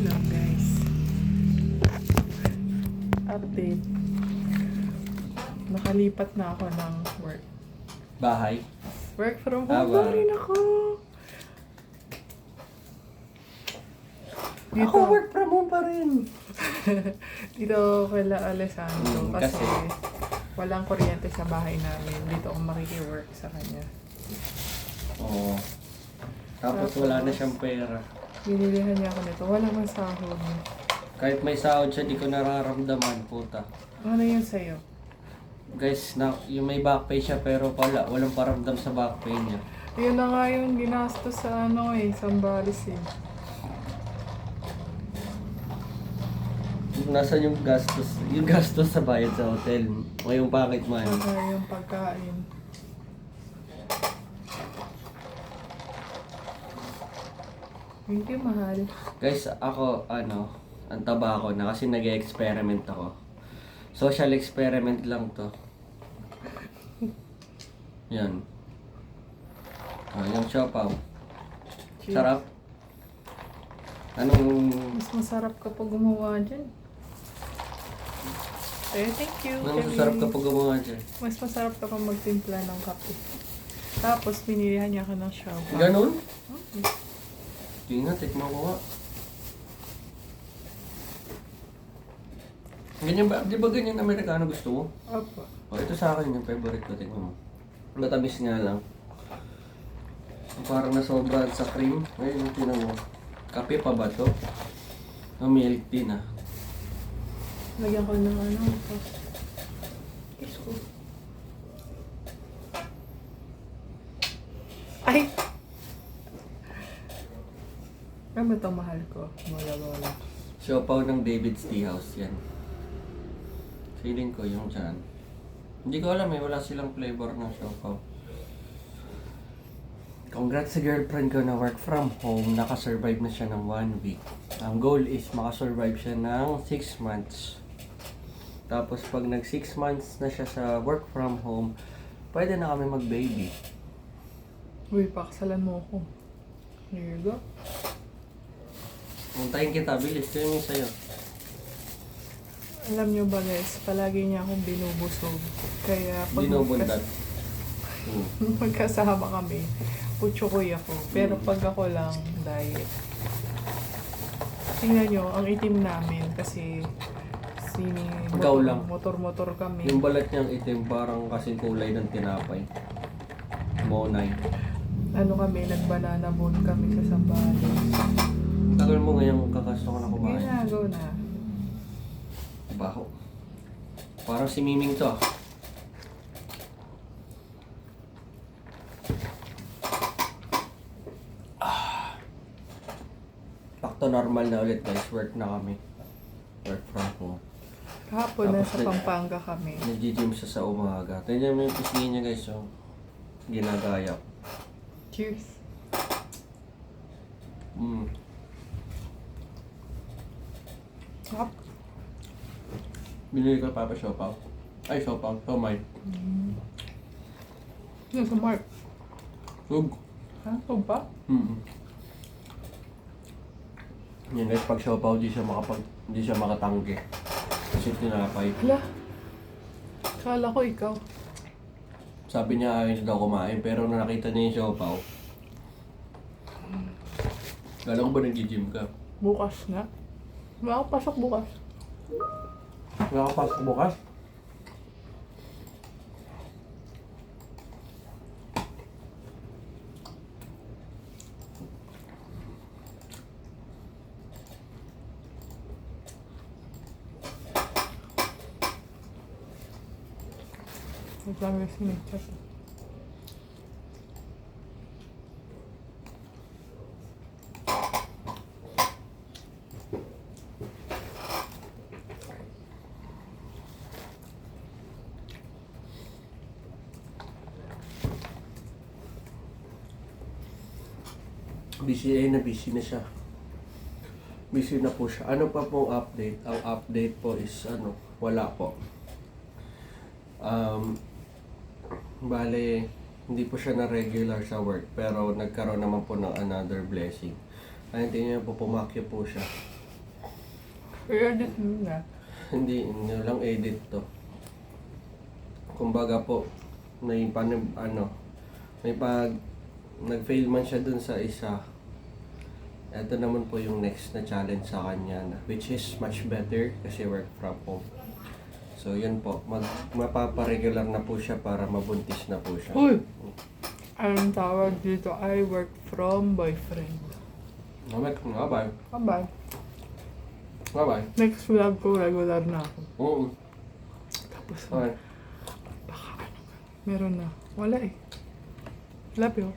Hello guys. Update. Nakalipat na ako ng work. Bahay. Work from home na rin ako. Dito, Ako work from home pa rin. dito kala Alessandro kasi kasi walang kuryente sa bahay namin. Dito ako makiki-work sa kanya. Oo. Tapos wala na siyang pera. Binilihan niya ako nito. Wala man sahod. Kahit may sahod siya, di ko nararamdaman, puta. Ano yun sa'yo? Guys, yung may back pay siya pero walang paramdam sa back pay niya. Yun na nga yung ginastos sa Sambales eh. Nasaan yung gastos? Yung gastos sa bayad sa hotel. O yung pocket money. Saka yung pagkain. Hindi mahal. Guys, ako, ang taba ko na kasi nag-experiment ako. Social experiment lang to. Yan. Yung siopaw. Cheers. Sarap. Anong... Mas masarap kapag gumawa dyan. Eh, thank you. Anong Kevin. sarap kapag gumawa dyan? Mas masarap kapag magtimpla ng kape. Tapos, binilihan niya ako ng siopaw. Ganun? Okay. Hindi nga, tikman ko nga. Ganyan ba? Di ba ganyan Amerikano gusto mo? Opo. O, ito sa akin yung favorite ko, tikman mo. Matamis nga lang. Parang nasobra sa cream. Ayun yung tinan mo. Kape pa ba to? O milk tea na. Lagyan ko ng ito. Kiss ko. Ay! Ano ba ito mahal ko? Bola. Siopaw ng David's Tea House, yan. Feeling ko yung dyan. Hindi ko alam wala silang flavor ng siopaw. Congrats sa girlfriend ko na work from home, nakasurvive na siya ng 1 week. Ang goal is makasurvive siya ng 6 months. Tapos pag nag 6 months na siya sa work from home, pwede na kami mag-baby. Uy, pakasalan mo ako. Here you go. Muntahin kita, bilis. Ito yung sa'yo. Alam nyo ba guys, palagi niya akong binubusog. Kaya pag Binubundan. magkasama kami, putsukoy ako. Pero pag ako lang, diet. Tingnan nyo, ang itim namin kasi Ikaw lang. motor-motor kami. Yung balat niyang itim, parang kasing kulay ng tinapay. Monay. Ano kami, nag-banana boat kami sa Sambales. Tagal mo ngayong kakasto ko na kumain. Ngayon na, go na. Baho. Parang si Miming to. Back to normal na ulit guys. Work na kami. Work from home. Kahapon Tapos nasa Pampanga kami. Nag-gym siya sa umaga. Tignan mo yung pisngi niya guys. So, ginagaya. Cheers. Sarap. Binili ko pa siopaw. Ay, siopaw. Tomay. Yan sa Mark. Sug. Ha? Ito ba? Yan guys, pag siopaw, di siya makatanggi. Kasi tinapay. Hala. Kala ko ikaw. Sabi niya ayaw niya daw kumain, pero nung nakita niya yung siopaw, kala ko ba nag-gym ka? Bukas na. Wala ako pasok bukas. Wala ka pasok bukas? Naglamig si Mitchell. Busy na siya. Busy na po siya. Ano pa pong update? Ang update po is wala po. Bale, hindi po siya na regular sa work pero nagkaroon naman po ng another blessing. Ay, hindi niya po pumakyo po siya. I-edit mo na. Hindi nyo lang edit to. Kumbaga po, may may pag nag-fail man siya dun sa isa. Ito naman po yung next na challenge sa kanya na, which is much better kasi work from home. So yun po, mapaparegular na po siya para mabuntis na po siya. Uy! Anong tawag dito? I work from boyfriend. Bye-bye. Bye-bye. Bye-bye. Next vlog ko, regular na ako. Oo. Tapos, Okay. baka ano ka. Meron na. Wala eh. Love you.